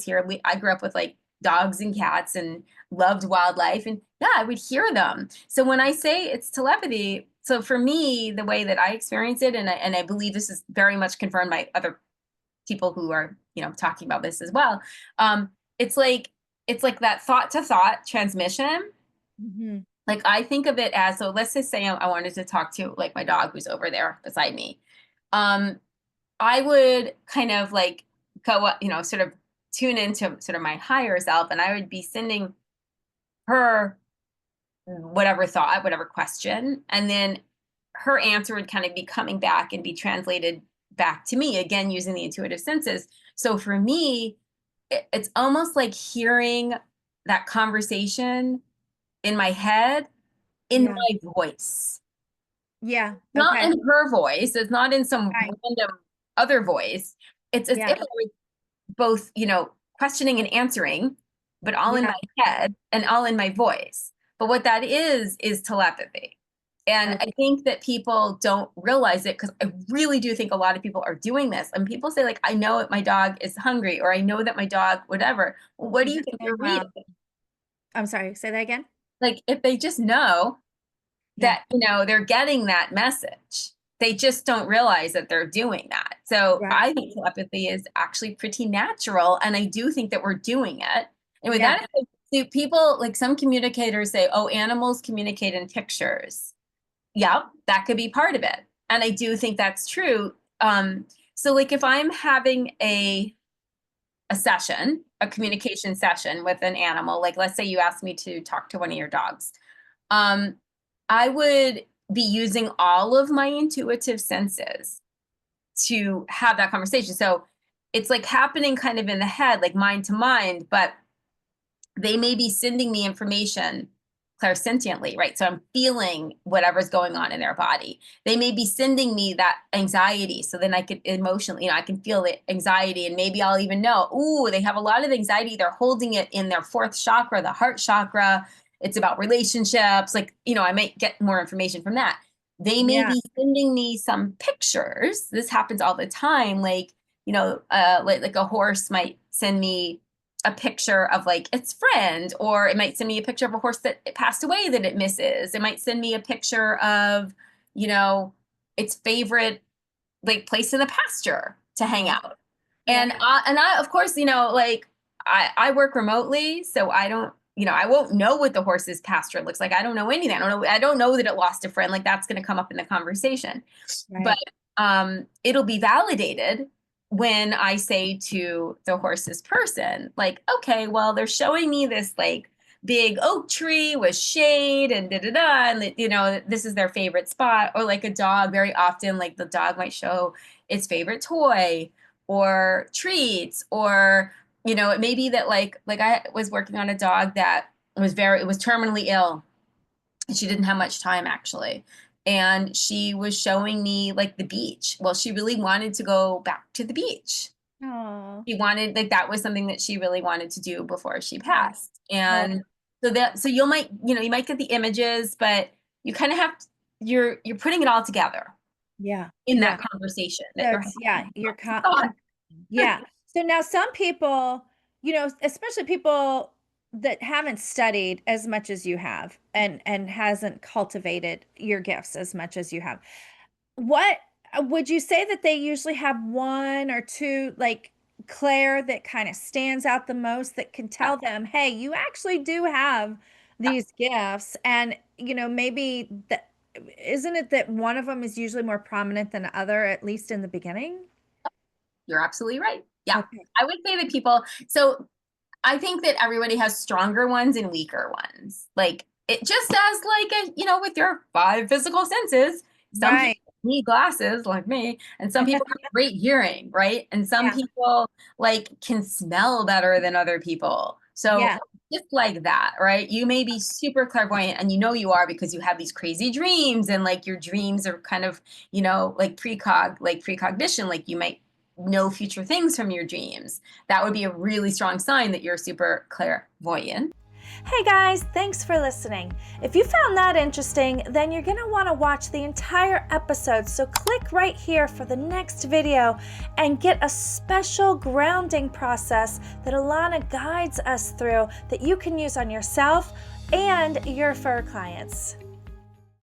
hear. I grew up with like dogs and cats and loved wildlife, and yeah, I would hear them. So when I say it's telepathy, so for me, the way that I experience it, and I believe this is very much confirmed by other people who are, talking about this as well. Um, it's like it's like that thought to thought transmission. Hmm. Like I think of it as, so let's just say I wanted to talk to like my dog who's over there beside me. Um, I would kind of like go up, sort of tune into sort of my higher self, and I would be sending her whatever thought, whatever question, and then her answer would kind of be coming back and be translated back to me again using the intuitive senses. So for me, it's almost like hearing that conversation in my head in Yeah. my voice, Yeah. not Okay. in her voice. It's not in some Right. random other voice. It's as if Yeah. I was both, questioning and answering, but all in Yeah. my head and all in my voice. But what that is telepathy. And I Okay. think that people don't realize it, because I really do think a lot of people are doing this. And people say, like, I know that my dog is hungry, or I know that my dog, whatever. Well, what do you think Oh, you're wow. reading? I'm sorry. Say that again. Like, if they just know Yeah. that, they're getting that message, they just don't realize that they're doing that. So Right. I think telepathy is actually pretty natural, and I do think that we're doing it. And with Yeah. that, so people, like some communicators say, oh, animals communicate in pictures. Yep, that could be part of it. And I do think that's true. So like if I'm having a session, a communication session with an animal, like let's say you asked me to talk to one of your dogs, um, I would be using all of my intuitive senses to have that conversation. So it's like happening kind of in the head, like mind to mind, but they may be sending me information clairsentiently, right? So I'm feeling whatever's going on in their body. They may be sending me that anxiety. So then I could emotionally, I can feel the anxiety, and maybe I'll even know, ooh, they have a lot of anxiety. They're holding it in their fourth chakra, the heart chakra. It's about relationships. Like, I might get more information from that. They may Yeah. be sending me some pictures. This happens all the time. Like, like a horse might send me a picture of like its friend, or it might send me a picture of a horse that it passed away that it misses. It might send me a picture of, you know, its favorite like place in the pasture to hang Yeah. out. Yeah. And I of course, like I work remotely, so I don't, I won't know what the horse's pasture looks like. I don't know anything. I don't know that it lost a friend. Like that's going to come up in the conversation. But Right. it'll be validated when I say to the horse's person, like, okay, well, they're showing me this like big oak tree with shade and da da da, and this is their favorite spot. Or like a dog, very often, like the dog might show its favorite toy or treats, or it may be that like I was working on a dog that it was terminally ill, and she didn't have much time actually. And she was showing me like the beach. Well, she really wanted to go back to the beach. Oh. She wanted, like, that was something that she really wanted to do before she Oh. passed. Oh. And so you might get the images, but you kind of have, you're putting it all together Yeah. in Yeah. that conversation So that you're it's, yeah, having. yeah. So now some people, especially people that haven't studied as much as you have and hasn't cultivated your gifts as much as you have. What would you say that they usually have one or two, like Claire, that kind of stands out the most, that can Yeah, tell them, hey, you actually do have yeah, these gifts? And, maybe that, isn't it that one of them is usually more prominent than the other, at least in the beginning? you're absolutely right. Yeah. Okay. I would say that so I think that everybody has stronger ones and weaker ones. Like it just as like with your five physical senses, some Right. people need glasses like me, and some people have great hearing, right? And some Yeah. people like can smell better than other people. So Yeah. just like that, right? You may be super clairvoyant, and you are because you have these crazy dreams, and like your dreams are kind of, like precognition, like you might know future things from your dreams. That would be a really strong sign that you're super clairvoyant. Hey guys, thanks for listening. If you found that interesting, then you're going to want to watch the entire episode. So click right here for the next video and get a special grounding process that Alana guides us through that you can use on yourself and your fur clients.